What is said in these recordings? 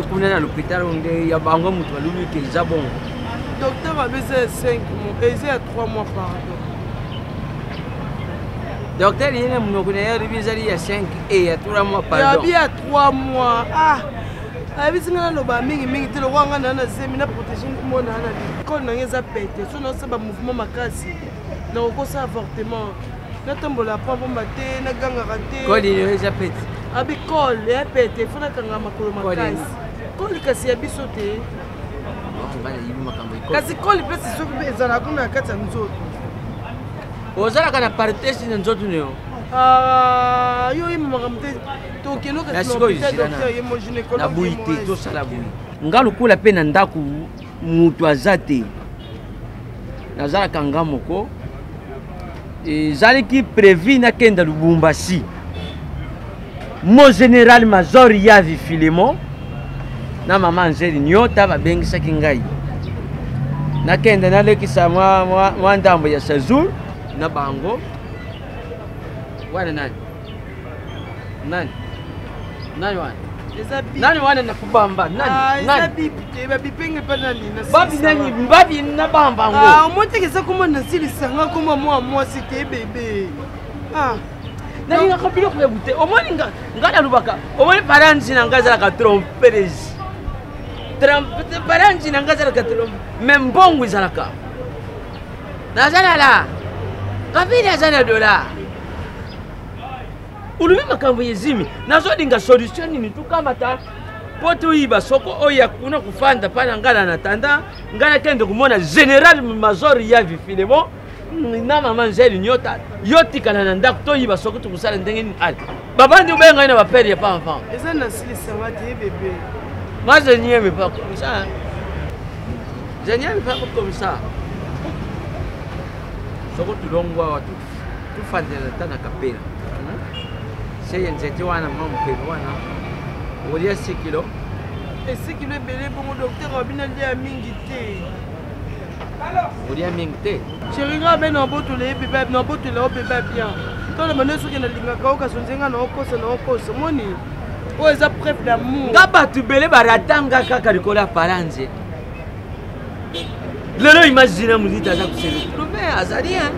à l'hôpital, il y a un homme qui est bon. Docteur a besoin de 5 mois, et il y a 3 mois pardon. Docteur, il y a un 5 et il y a 3 mois pardon. Il y a 3 mois. Ah! Il y a un mouvement un avortement. Na tombola pa bomba te na ganga rate Koli yo ja pete abi kol ya pete funa kanga makolo makasi koli kasi ya biso te ngala yibi makambo iko kasi koli pesi soki ezala kuna kati ya nzoto ozala kana partesi na nzoto nyo yo yima makambo te tokeno kasi na docteur ye mo gynécologue na buite to sala buite ngalo kula pe na ndaku mutu azate nazala kanga moko Zaliki prévu na kenda Lubumbashi. Mon général major Yavi Filemon na maman Angeli nyota babengisa kingai. Na kenda na lekisa mwa ndambo ya Sazur na bango. Wana nani? Nani? Nani wana? Nani wana na kubamba? Nani? Nani? Babi penge pa nani na babi nani? Babi na bamba ngo. Monte kesa kuma na silisanga kuma moi c'était bébé. Nani ngakapilo kwa bute. Omoni ngala lubaka. Omoni paranzi na ngazala ka tromperes. Paranzi na ngazala ka trom. Membongo izalaka. Nazala la. Kabila zana dola. Ulumi makambo yezimi nazo dinga solution ni tu kama ta poto iba soko oya kuna kufanda pana ngala na tanda ngala kende kumona general major Yavi Filemon na mama Angeli nyota yoti kana na ndako to iba soko tukusala ndenge ni ali babandi ubenga ina bapere ya pa enfant eza na silisa wati bébé moi je n'y aime pas comme ça je n'y aime pas comme ça soko tulongwa watu tufandela tana kapela c'est un zété wana mamu pe wana olia 6 kilos et 6 kilos belé bon docteur abina lia mingi te olia mingi te chéringa ben na boto le bébé na boto le bébé bien to le maneso ke na linga ka oka sonzenga na okosa moni o eza preuve d'amour ngaba tu belé baratanga kaka likola paranze lelo imagine muzita za kusele problème azaria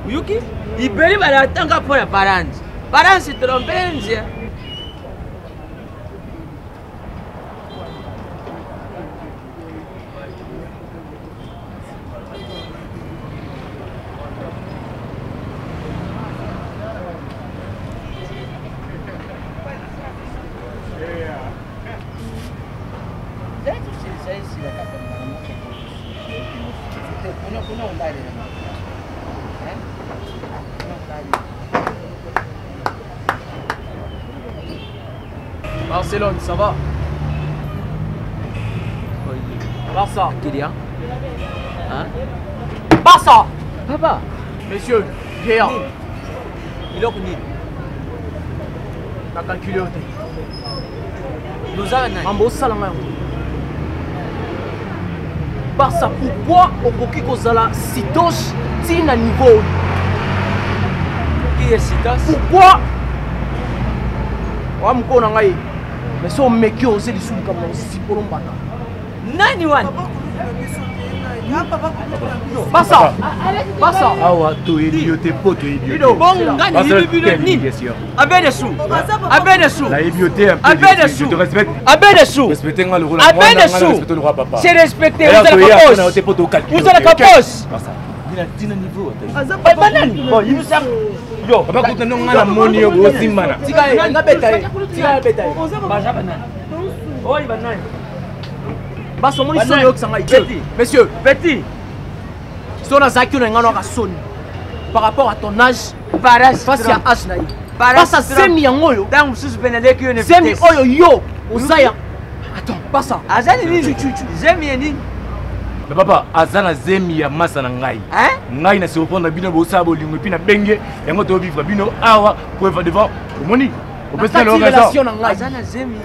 yuki ibeli baratanga pour la paranze Parents se trompent. Barcelone, ça va? Barça. Kylian. Hein? Barça. Papa. Messieurs, Géant. Il est connu. T'as calculé au Nous avons un beau salon. Barça, pourquoi au Koki Kozala Sitos tient un niveau? Qui est Sitos? Pourquoi? On me connaît. Mais si on me dit que c'est du sous comme si pour l'homme. Nani wan? Barça. Barça. Ah ouais, tu es idioté, pote, tu es idioté. Bon, ngani bibi ni. Abede sou. Abede sou. La idioté un peu. Abede Je sou. te respecte. Abede sou. Respectez le rôle. Abede sou. Respectez le roi papa. C'est respecté. Vous allez la pause. Vous allez la pause. Dina niveau. Banani. Bon, il nous a. Yo. Papa kuta non ngala moni yo bosimana. Tika nga betaye. Tika betaye. Baja banani. Oh, il banani. Barça, mon histoire est que petit. Messieurs, Petit. si on a Zaki, on a un son. Par rapport à ton âge, face à âge naïf. Barça, c'est mi en oyo. Dans sous penele que ne C'est mi oyo yo. Osaya. Attends, Barça. Azani ni. Zemi ni. Mais papa, azana zemi ya masa na ngai. Hein? Ngai na se répondre bino bo sabo lingo pina benge. Yango to vivre bino awa pour faire devant. Moni. On peut se faire relation. Azana zemi.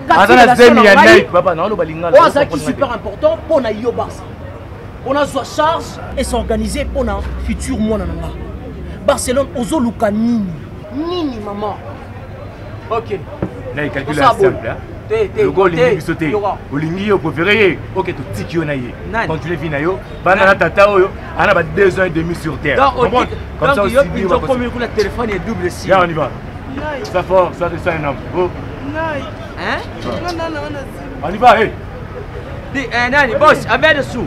Azana zemi ya ngai. Papa, na lo balinga. Oh, ça qui est super important pour na yo Barça. On a sa charge et s'organiser pour na futur mois nanga. Barcelone ozoluka nini? Nini maman. OK. Là il calcule simple hein. Le gars, il sauté. Olingi, au préféré. Ok, tu tiki yo na ye. Quand tu les vis na yo, pendant tata oyo, on a 2 ans et demi sur terre. Donc, comme ça aussi, il faut comme le téléphone est double SIM. Là, on y va. Ça fort, ça c'est un homme. Hein? On y va, hé. Nani, boss, avec le sou.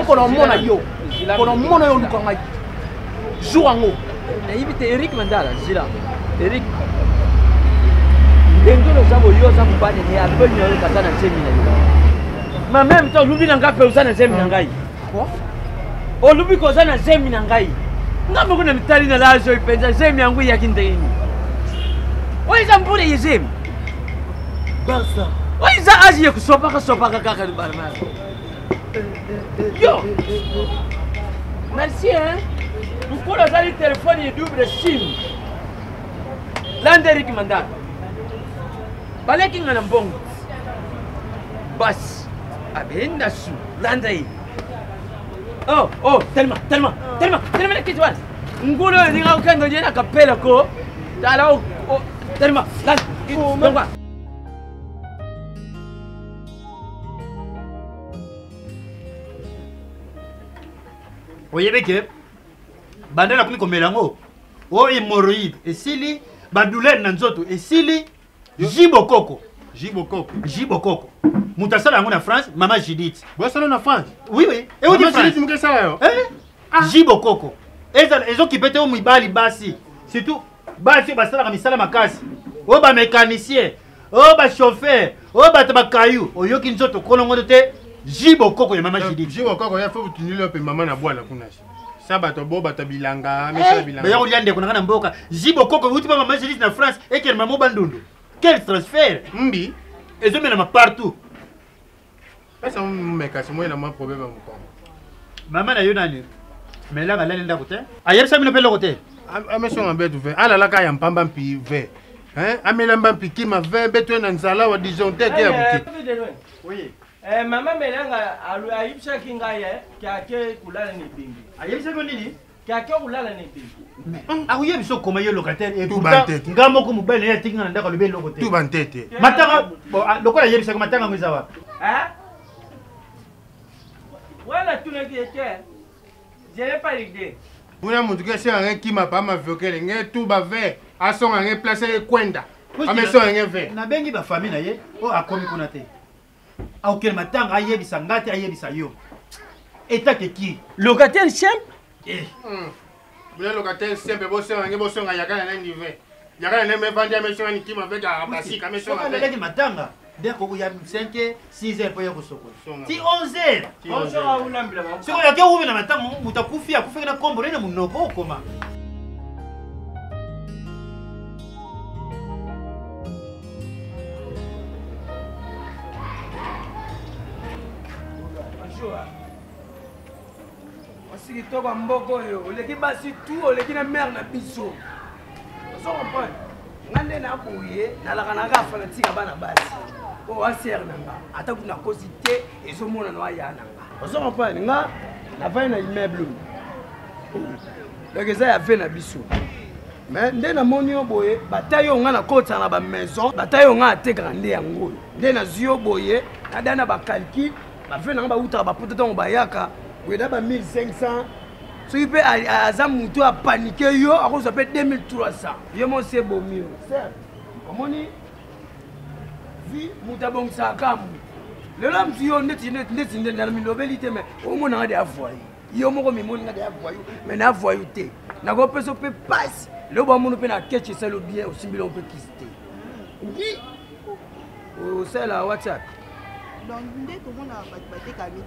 Comment on mona yo? On mona yo lukanga. Jouango. Naïbite Eric Mandala, Zila. Eric. Dentro lo sabo yo sa mbane ni album yo kata na semi na yo. Ma même temps lubi nanga pe usana semi na ngai. Quoi? O lubi ko usana semi na ngai. Ngamba kuna mitali na lazo ipenza semi yangu ya kindeni. Oiza mbure yezemi. Basa. Oiza azi ya kusopa kaka ni barama. Yo. Merci hein. Pourquoi le téléphone est double SIM? L'Andéric Mandala. Balaki ngana mbongo. Bas. Abenda su. Landai. Oh, tellement la kitwan. Ngulo ninga ukando jena kapela ko. Tala tellement. Lan. Oyebeke. Bandela kuni komelango. O hémorroïde esili badouleur na nzoto esili Jibokoko. Mutasala yango na France, Mama Judith. Boisson na France. Oui. Et où dit France? Jibokoko. Ezo kipete o mibali basi. Surtout basi basala misala makasi. O ba mécanicien, o ba chauffeur, o ba tabakayu, o yoki nzoto kolongo te Jibokoko ya Mama Judith. Jibokoko ya faut tunile pe mama na bwana kuna. Sabato bo bata bilanga, mesala bilanga. Ba yako liande kuna na mboka. Jibokoko uti pa Mama Judith na France et quel maman bandundu. Quel transfert? Mbi. Et je mets partout. Est-ce que c'est moi qui problème maman na yo nani? Mais là, elle est là côté. Ayer ça me le côté. Ah mais son embête ouvert. Ah là là quand y a pamba pi vert. Hein? Ah mais là pi qui m'a vert beto na nzala wa disjoncteur qui a bouti. Oui. Maman melanga aibisa kinga ye kyake kulala ni bingi. Ayer ça nini? Kyake kulala ni bingi. Ah oui, biso koma yo locataire et tout bantete. Ngamo ko mobile ya tinga ndaka lobe lokote. Tout bantete. Matanga bon lokola yebisa ko matanga mwizawa. Hein? Voilà tout le qui était. Je n'ai pas l'idée. Vous avez montré que c'est un qui m'a pas m'avoqué, tout va vert, à son un placé Kwenda. Ah mais son un vert. Na bengi ba famille na ye, o akomi konate. A auquel matanga ayebisa ngati ayebisa yo. Eta ke ki? Locataire simple? Vous êtes locataire simple, vous êtes un yaga na ndive. Yaga na me vendre mais son un qui m'a fait à passer comme son avec matanga. Dès qu'on y a 5 6 heures pour y soko. Ti 11 heures. Bonjour à ulambila. Siko ya ke ubi na matanga mutakufia kufika na kombo na munoko koma. Bonjour. Osiki toka mboko yo, oleki basi tout, oleki na mère na biso. Vous comprenez? Ngande na boye, na la kana ka fana tika bana basi. O asier nanga, ata kuna kosi te ezomona no aya nanga. Vous comprenez? Nga na va na immeuble. Donc ça ya fait na biso. Mais nde na moni yo boye, batayo nga na kota na ba maison, batayo nga ateka nde yango. Nde na zio boye, na dana ba calcul, ba fait na ba uta ba puta to ba yaka, weda ba 1500. Si peut aza mutu a paniqué yo, a cause de 2300. Yo mo c'est beau mieux. C'est comment ni vi mutabong sa kamu. Le lam si yo net na milobelité mais au moins na des avoyer. Yo mo ko mi moni na des avoyer, mais na avoyer te. Na go peso pe passe. Le ba mo pe na ketch c'est le bien aussi bien on peut quitter. Oui. Oh c'est la WhatsApp. Donc ndé comment na baté kami.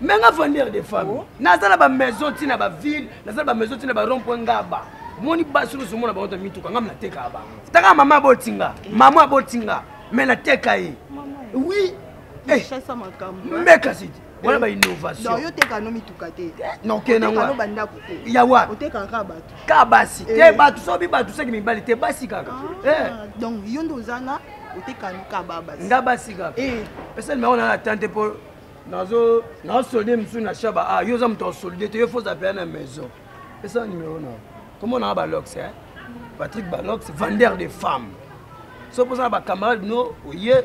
Mais on a vendu des femmes. Nazala ba maison tina ba ville, nazala ba maison tina ba rond-point ngaba. Moni basuru sumo na ba onto mituka ngam na teka ba. Taka mama botinga, mama botinga, mais na teka yi. Oui. Eh, ça makambo. Meka siti. Wala ba innovation. Non, yo teka no mituka te. Non kena ngwa. No banda ko te. Ya wa. O teka ka batu. Ka basi. Te batu so bi batu seki mibali te basi kaka. Donc yo ndo zanga o teka ka basi. Ngabasi kaka. Personne mais on a attendre pour nazo solde msu na shaba ah yo za mto solde te yo faut appeler na maison et ça numéro non comment on a Balox hein Patrick Balox vendeur de femmes so pour ça ba camarade no oye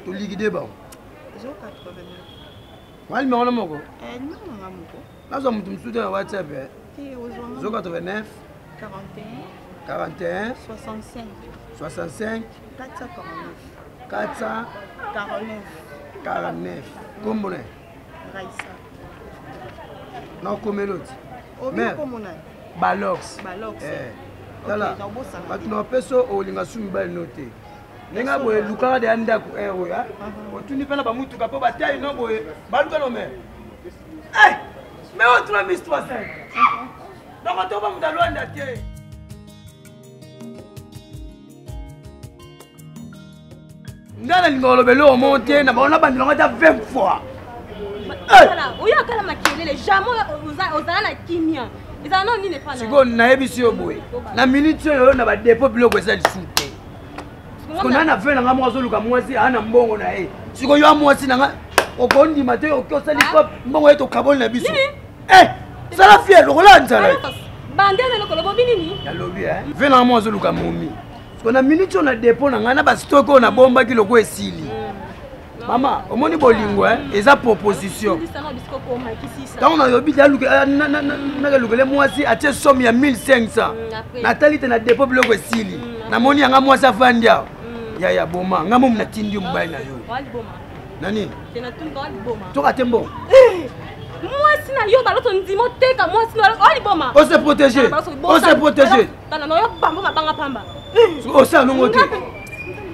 to liquider ba 089 wali me ona moko non ngamoko nazo mutu msude na WhatsApp qui aux 089 41 65 65 449 449 combien Raissa non combien l'autre mais comment Balox tala batu na peso olinga sumi bali note nenga boye lukaka de anda ku oya otuni pena ba mutuka po batai no boye baluka no me mais autre la Miss 300 donc on va mudalo anda tie ngana lingolobelo monte na bona bandilonga ta 20 fois voilà oya kala makelele jamais ozala na kimia ezala no nini pa na siko nayebisi yo boye na minute oyo na ba dépôt biloko eza lisute siko na ve na nga mwazo luka mwasi ana mbongo na ye siko yo mwasi na nga okondima te okosali pop mbongo yeto kaboli na biso sala fier lokola nzala bandele lokolo bobi nini ya lobi ve na mwazo luka momi siko na minute oyo na dépôt na nga na ba stock oyo na bombaki loko esili Mama, omoni bolingo eza proposition. Donc on a yobi na lukele mwasi atie somme ya 1500. Natali te na dépôt biloko esili. Na moni yanga mwasi afandia. Ya boma, ngamo mna tindi mbai na yo. Nani? Tena tunga wali boma. Toka tembo. Mwasi na yo baloto ndimo teka mwasi na wali boma. On se protéger. On se protéger. Tana no yo bambo mabanga pamba. O sa no ngote.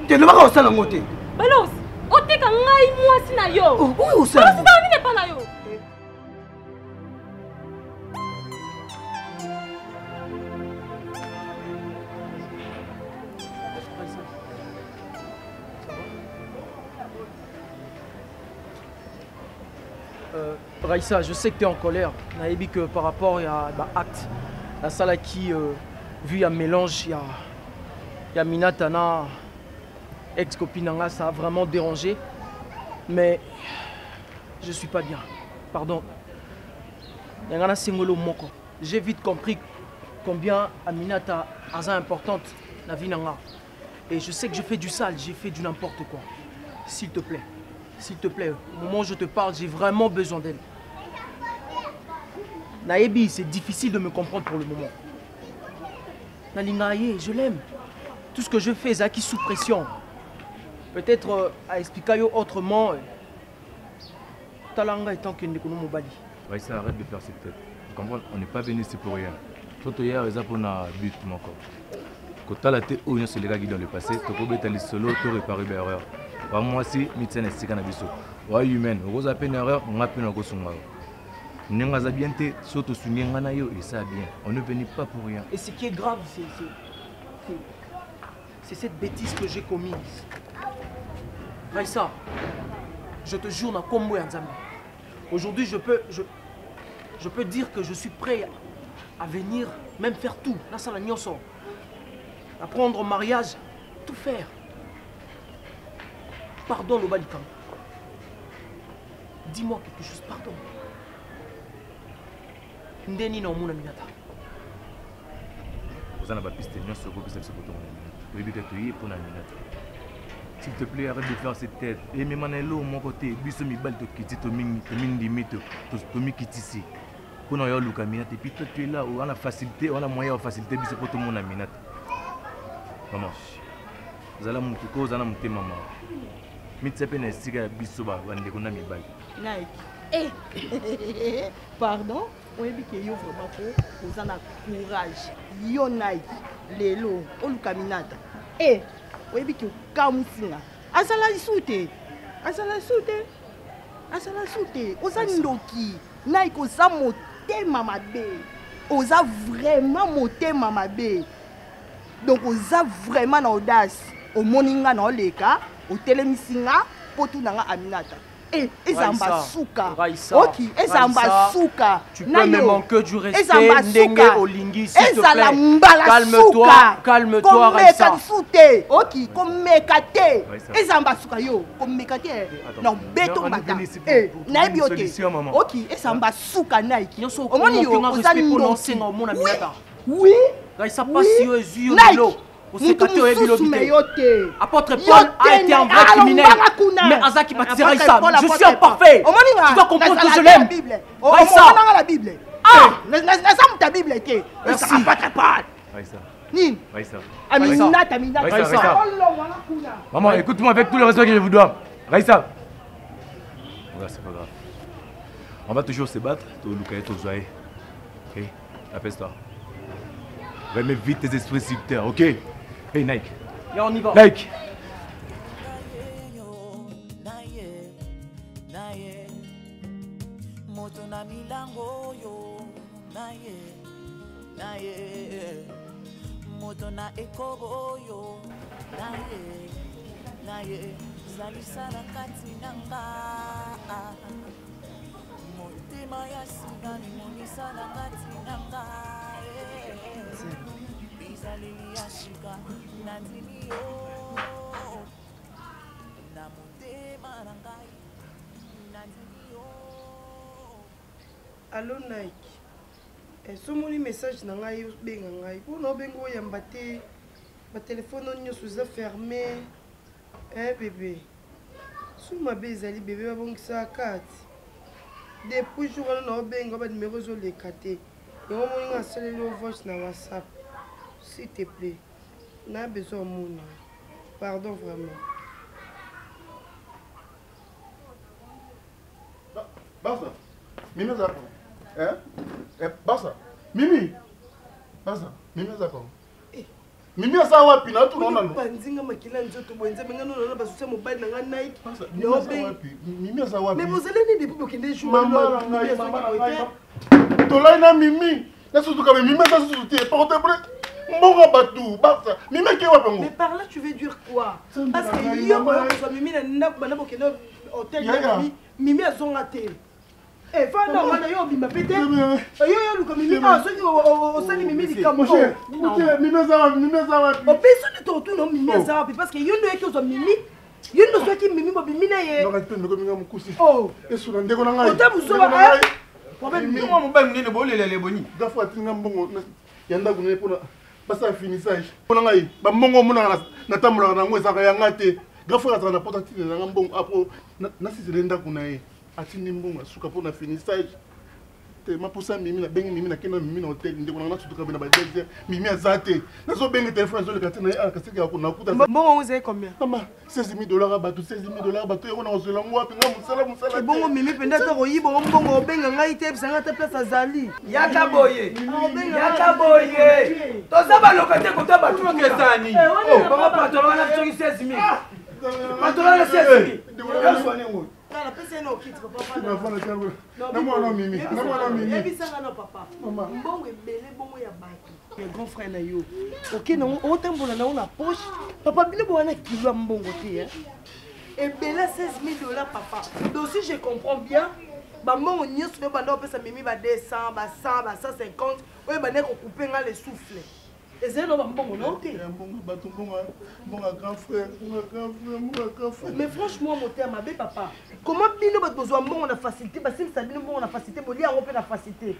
Te no baka o sa no ngote. Balos. Oteka ngai mwasi na yo. Oui, où ça? Balos ta nini pa na yo. Raissa, je sais que tu es en colère. Naïbi que par rapport à l'acte, la salle qui, vu un mélange, il y a Minatana, ex-copine, ça a vraiment dérangé. Mais je suis pas bien. Pardon. J'ai vite compris combien Aminata est importante dans la vie. Et je sais que je fais du sale, j'ai fait du n'importe quoi. S'il te plaît. S'il te plaît, au moment où je te parle, j'ai vraiment besoin d'elle. Naebi, c'est difficile de me comprendre pour le moment. Nalingaye, je l'aime. Tout ce que je fais, Zaki sous pression. Peut-être à expliquer autrement. Talanga étant que nous sommes Mobali. Ouais, ça arrête de faire cette tête. Tu comprends? On n'est pas venu ici pour rien. Surtout hier, ils ont pour un but, mon corps. Quand tu as la tête, où c'est les gars qui dans le passé, tu peux être allé solo, tu réparer l'erreur. Moi aussi, je suis un peu ouais, humain. On a fait une erreur, on a fait une erreur. On a bien été, surtout si on a et ça bien. On ne venait pas pour rien. Et ce qui est grave, c'est cette bêtise que j'ai commise. Raissa, je te jure, aujourd'hui, je peux dire que je suis prêt à venir, même faire tout. Là, ça la sort. À prendre au mariage, tout faire. Pardon, le Balikam. Dis-moi quelque chose, pardon. Ndeni na omuna minata. Vous en avez piste, nous sommes pour ce bouton. Oui, peut-être pour la minute. S'il te plaît, arrête de faire cette tête. Et même en allant mon côté, biso mi bal to kiti to mingi mito to mi kiti ici. Pour nous y aller au caminat et puis toi tu es là où on a facilité, on a moyen de faciliter biso pour tout le monde à minute. Maman, vous allez monter quoi, vous allez monter maman. Mitsepe na siga biso ba wande kuna mi bal. Nike. Pardon. Oui, que yo vraiment pour vous en a courage. Yo Nike, lelo, olukaminata. Oui, que kamusinga. Asala soute. Asala soute. Asala soute. Oza ndoki. Nike oza motema mabe. Oza vraiment motema mabe. Donc oza vraiment na audace. Au moninga na oleka, au telemisinga, potu nanga Aminata. Ezamba souka. Ok, ezamba souka. Tu peux me manquer du respect. Ndenge olingi, s'il te plaît. Calme-toi, Raissa. Ok, comme mekate. Ezamba souka yo, comme mekate. Non, béton bata. Naibiote. Ok, ezamba souka Nike. Omoni yo, ozani ndoki. Oui. Raissa passe yo ezu yo. Apôtre Paul a été un vrai criminel. Mais Azaki baptisera Raissa. Je suis imparfait. Tu dois comprendre que je l'aime. Raissa. La Bible. Ah, laisse-moi ta Bible. Merci. Raissa. Maman, écoute-moi avec tout le respect que je vous dois. Raissa. Regarde, c'est pas grave. On va toujours se battre. Ok? Apaise-toi. Remets vite tes esprits sur terre, ok? Hey Nike. Et on y va. Nike. Allô Nike. Est-ce que mon message n'a pas eu de ngai? Pour nous bengo yambate, ma téléphone on sous fermé. Eh bébé. Sous ma bezali bébé va bon ça carte. Depuis jour on a bengo ba numéro zo le katé. Et on m'a installé le voice na WhatsApp. S'il te plaît. N'a besoin mon. Pardon vraiment. Basta. Mimi zako. Basta. Mimi. Basta. Mimi zako. Mimi asa wapi na tu naona. Panzinga makila nzoto bwenze mengano na basusa mobile na ngai. Mimi asa wapi? Mimi asa wapi? Mais vous allez ni depuis que jour. Mama ngai. Tolai na Mimi. Na surtout quand Mimi ça surtout porte mbonga batu basta. Mimi ke wapi ngo? Mais par là tu veux dire quoi? Parce que yo ko Mimi na ndako bana bokendo hôtel ya Mimi azonga te. Eh, fa non, on a yo bima pété. Yo yo luka Mimi ah soki o sali Mimi likambo. Mimi za wapi? O peso de ton tout non Mimi za wapi parce que yo ndo eki ozo Mimi. Yo ndo soki Mimi bo Mimi na ye. Non, respect ndeko minga mukusi. Oh. Esu na ndeko na ngai. Ota buzoba eh. Problème ni mo mobile nene bolela le boni. Dafa atinga mbongo yanda kunene pona basa finissage. Pona ngai ba mbongo mona na tamula na ngwe saka yanga te. Gafa ka na pota tine na mbongo apo na sizilenda kunaye. Atini mbongo suka pona finissage. Te maposa Mimi na bengi Mimi na kena Mimi na hotel ndeko na tutuka bina ba deuxième Mimi azate. Na zo bengi téléphone zo le katina ya kasiki ya kuna kuta. Mbongo vous avez combien? Maman, $16,000 à bateau, $16,000 bateau, on a reçu l'angoisse, musala. Bon, Mimi penda to royibo mbongo benga ngai te bisanga te place azali. Yaka boye. Yaka boye. Toza ba lokate ko to ba tout kesani. Oh, ba patron na tsoki $16,000. Patron na $16,000. Yo soane ngo. La pesa no kit papa. Na mwana Mimi, na mwana Mimi. Ebisanga no papa. Mbongo ebele bongo ya baki. Le grand frère na yo. OK non, on tembola na na poche. Papa bile bo wana kilo mbongo te hein. Ebele $16,000 papa. Donc si je comprends bien, ba mbongo nyoso be banda opesa Mimi ba 200, ba 100, ba 150, oye ba neko couper nga le souffle. Et c'est non mbongo non te. Mbongo grand frère, grand frère. Mais franchement mon terme ma papa. Comment bino ba besoin mbongo na facilité, ba sim sabino mbongo na facilité, bo lia pe na facilité.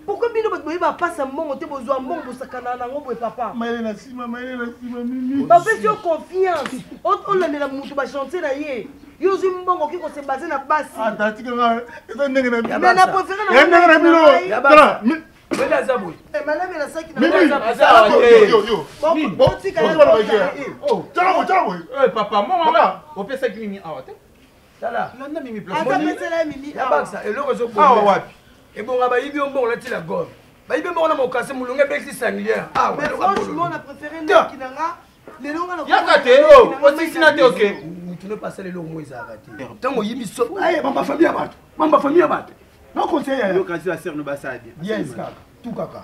Pourquoi bino ba boyi ba passe mbongo te besoin mbongo bo sakana na ngo papa. Maïle na sima Mimi. Ba fait yo confiance. On l'a la mutu ba chanter na ye. Yo zu mbongo ki ko se baser na basi. Ah dati nga eza ndenge na bino. Mais na préféré na. Ya ndenge na bino. Dara. Wela zabu. Madame la saki na. Yo. Bon, tika ya. Oh, tala. Eh papa, moi on peut ça Mimi awate. Tala. Nanda Mimi place. Ata petela Mimi. Ya baksa eloko zo ko. Ah wapi? Et bon bayibi mbongo na tila gomme. Bayibi mbongo na mokase mulunga bexi sanglière. Ah mais franchement on a préféré Nike nanga. Les longs na. Yakate aussi sinate OK. Tu ne pas ça les longs mois zakate. Tango yibi so. Aye mamba famille abatu. Non conseiller. Yo kasi la sœur no basadi. Yes kaka. Tout kaka.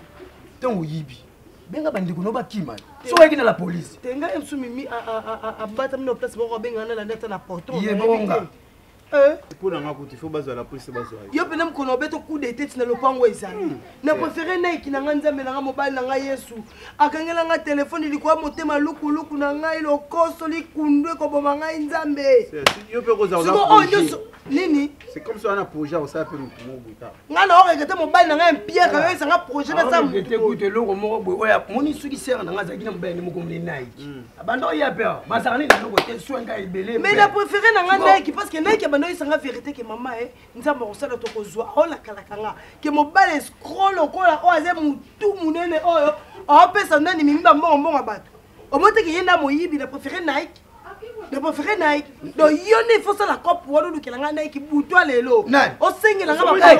Tango yibi. Benga bandiko no bakima. So yaki na la police. Tenga emsu Mimi a bata mino place boko benga na ndeta na porto. Yebonga. Pour la il faut baser la police baser. Yo pena mkono beto coup de tête na lopango ezali. Na préféré Nike na nga nzambe na nga mobile na nga Yesu. Akangela nga téléphone ilikuwa motema luku na nga lokoso likundwe ko boma nga nzambe. Yo pe ko za nini? C'est comme si on a un projet au sein de nous. Nga na regrette mobali na nga impierre ka yo sanga projet na ça. Écoute loko moko boy oya moni suki sert na nga zaki na mobali moko mne Nike. Abando ya peur. Basarani na loko te soinga ebele. Mais la préféré na nga Nike parce que Nike abando yo sanga vérité que maman nzamba kosala to kozwa ola kalakanga que mobali scroll okola o aze mutu munene oyo o pesa nani mimi ba mbongo bato. Au moins que yenda moyibi la préféré Nike. Le préféré Nike. Donc il faut ça la cop pour nous que la Nike boutoir les lots. Au single la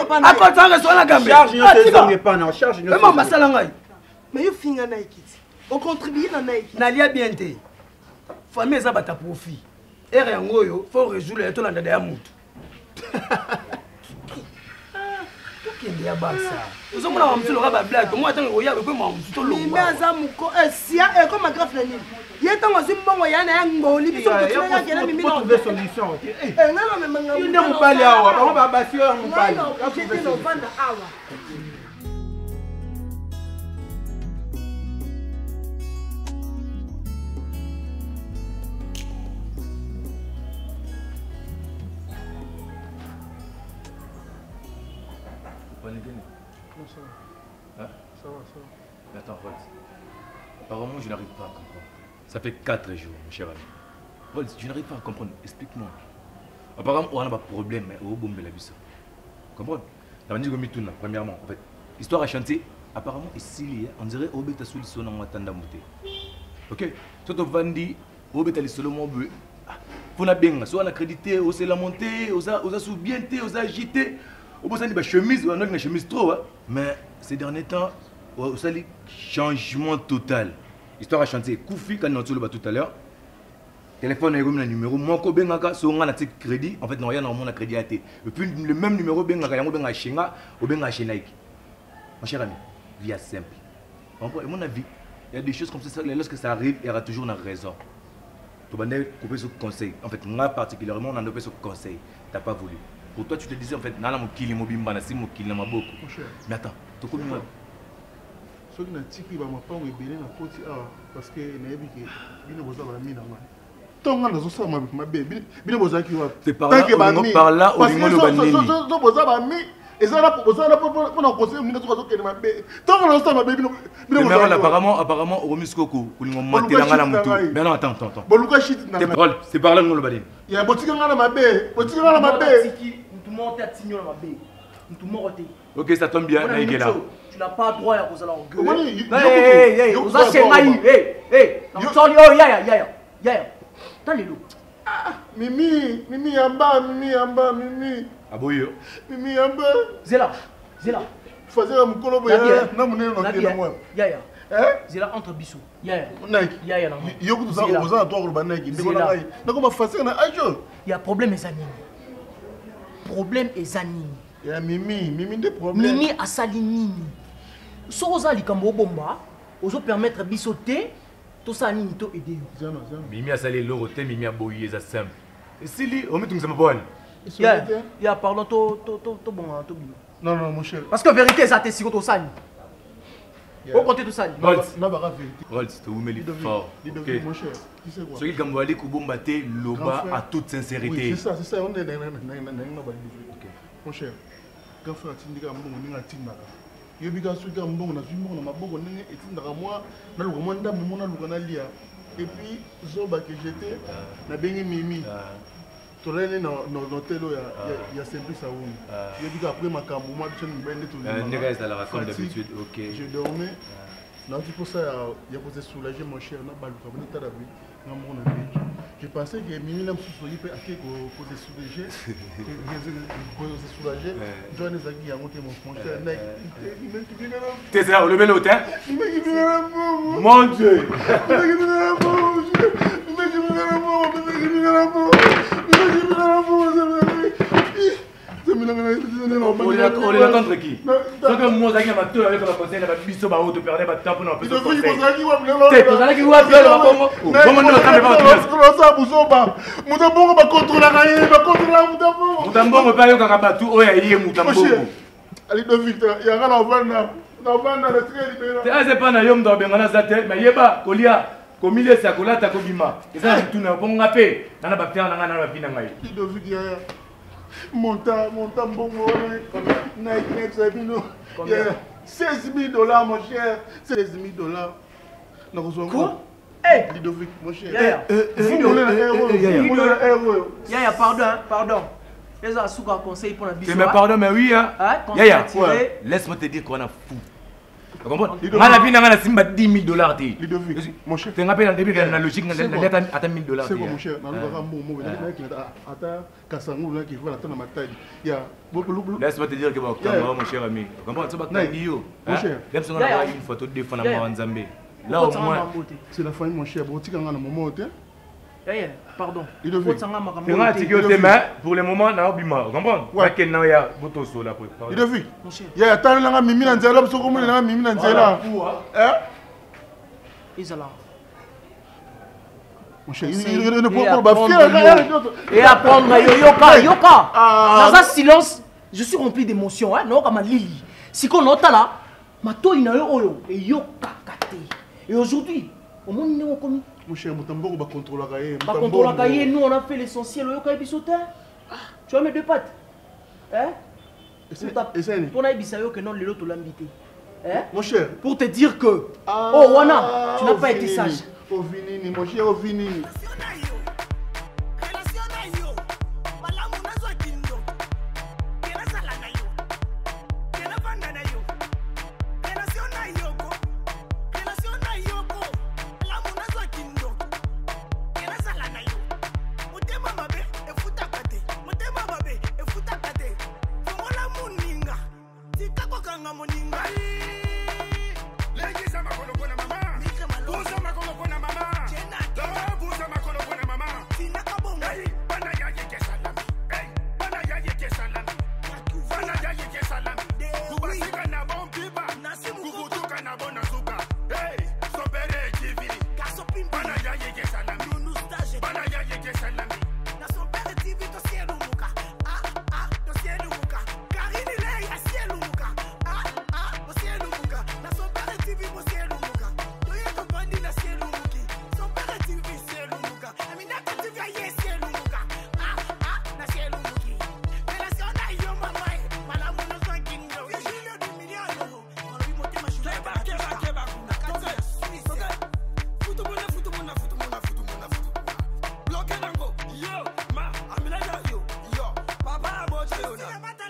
pas. À quoi ça reste la gamme. Charge ne pas non charge ne. Comment ça la ngai. Mais il finga Nike. On contribue na Nike. Na lia bien té. Famille ça bata profit. Et yango yo faut résoudre to landa ya mutu. Kende ya basa. Vous avez un petit peu blague. Moi, attends, il y a un peu de temps. Mais Azamuko, sia, et comme un graphe l'année. Il y a tant de bon, il y a un bon, il y a un trouver solution. Il n'y a pas de on va bâtir un bail. Non, ça va. Hein? Ça va. Mais attends, Rolls. Apparemment, je n'arrive pas à comprendre. Ça fait 4 jours, mon cher ami. Rolls, je n'arrive pas à comprendre. Explique-moi. Apparemment, on a un problème, mais on a un problème. Comprends? La manière dont je me premièrement, en fait, histoire à chanter, apparemment, ici, on dirait que on a une solution dans le temps. Ok? Soit on va dire, on a une solution. Pour la bien, soit on a crédité, on s'est lamenté, on a sous-bienté, on a agité. On a une chemise, on a une chemise trop, hein? Mais ces derniers temps, on a un changement total. Histoire à chanter, Koufi, quand on a tout à l'heure, téléphone, il y a un numéro, moi, quand on a un crédit, en fait, non, il y a un crédit à thé. Et puis, le même numéro, il y a un Shenga ou un Nike. Mon cher ami, vie est simple. À mon avis, il y a des choses comme ça, lorsque ça arrive, il y aura toujours une raison. Tu vas couper ce conseil. En fait, moi, particulièrement, on a coupé ce conseil. Tu n'as pas voulu. Pour toi, tu te disais en fait, nana mokili mobimba na si mokili na maboko. Mais attends, tu connais moi. Ce qui n'a tiki va m'apprendre rebelle na poti ah parce que na yebi ke bino boza ba mina ma. Tonga na zo sa ma bébé. Bino boza ki wa. C'est par là au lingo lo banini. Zo boza ba mi ezala pour na conseiller mina zo zo kene ma bébé. Tonga na zo sa ma bébé bino boza. Mais apparemment au romiskoko ko lingo matela ngala mutu. Mais non attends. Boluka shit na. C'est par là ngolo banini. Ya botika ngala ma bébé. Botika ngala ma bébé. Ok, ça tombe bien, Naïk est là. Tu n'as pas droit à cause de l'engueule. Hey, vous achetez maïs. Hey, oh, ya. T'as les loups. Mimi yamba. Ah boyo. Mimi yamba. Zela. Faisait un mukolo boya na munene no kena moi. Ya. Zela entre bisous. Ya. Nike. Ya non. Yoko tu ça oza toi ko Nike. Ndeko na ngai. Na ko faser na ajo. Il y a problème ezanini. Problème ezanini. Ya Mimi des problèmes. Mimi asali nini. So oza likambo bomba, ozo permettre bisoter to sa nini to aider yo. Mimi asali loro te Mimi aboyi eza simple. Et si li o mitu ngema bon. Ya pardon to bon to bio. Non mon cher. Parce que vérité ça te siko to sani. Au côté tout ça. Na ba vérité. Rolls te umeli fort. OK mon cher. Tu sais quoi? Ce qui kambo ali kubomba te loba à toute sincérité. Oui, c'est ça on est dans OK. Mon cher. Quand frère tindika mbongo ninga tindaka. Yobika suka mbongo na mbongo na maboko ndenge etindaka moi na luka moi ndambo mona luka na lia. Et puis zoba que j'étais na bengi Mimi. Tolene na telo ya Simplice Aoun. Yobika après makambo moi biso mbende to. Ndeka ça la raconte d'habitude. OK. Je dormais. Là tu pour ça il y a pour se soulager mon cher na baluka boni tarabi na mona beji. Je pensais que Mimi n'a pas souri à qui pour se soulager. Pour se soulager. Joanne Zagui a monté mon cher Nike. T'es ça, le vélo, hein? Mon Dieu! On est contre qui? C'est que moi, j'ai ma tour avec la conseil, la biso, ma auto, perdre ma temps pour nous faire. C'est pour ça que vous avez comment nous pas Mutambo Mutambo ba contrôler rien, ba contrôler Mutambo. Mutambo pas yo kakabatu oya yé Mutambo. Ali de Victor, ya kana vanda. Na vanda le très libéral. C'est pas na yom do bengana zate, mais yeba kolia. Komile sa kolata kobima. Eza ntuna bonga pe. Nana ba faire nanga na ba bina ngai. Ali de Victor. Montant bongo. Nike, Combien? 16 000 $, mon cher. 16 000 $. Quoi? Hey! Ludovic, mon cher. Yaya, pardon. Les Asuka conseil pour la bisou. Mais pardon, mais oui, hein. Yaya, laisse-moi te dire qu'on a fou. Tu comprends? On a vu dans Simba 10 000 $. Ludovic, mon cher. Tu te rappelles, début de la logique, on a atteint 1 000 $. C'est bon, mon cher. Laisse-moi te dire que mon cher ami. Tu comprends? Tu vas faire une photo de fois dans Zambé. Là au moins, c'est la famille, mon cher. Pardon. Pour le moment, on a oublié. Tu comprends? Il y a beaucoup de choses là. Ludovic, il y a tant de mimi dans Zéla, parce que comme il y a mimi dans Zéla. Isala. Mon cher, il ne peut pas faire. Et apprendre, Yoka. Dans un silence, je suis rempli d'émotions. Non, comme Lili. Si on entend là, ma toi il a eu et Yoka kate. Et aujourd'hui, au monde nous comme mon cher, Mutambo va contrôler la cahier. Va contrôler la cahier, nous on a fait l'essentiel. Yoka episode. Tu vois mes deux pattes. Pour Naïbisayo que non, l'autre l'invité. Mon cher, pour te dire que oh Wana, tu n'as pas été sage. Oh Vinini, mon cher, oh Vinini. Yo, ma, I'm like yo, papa, I'm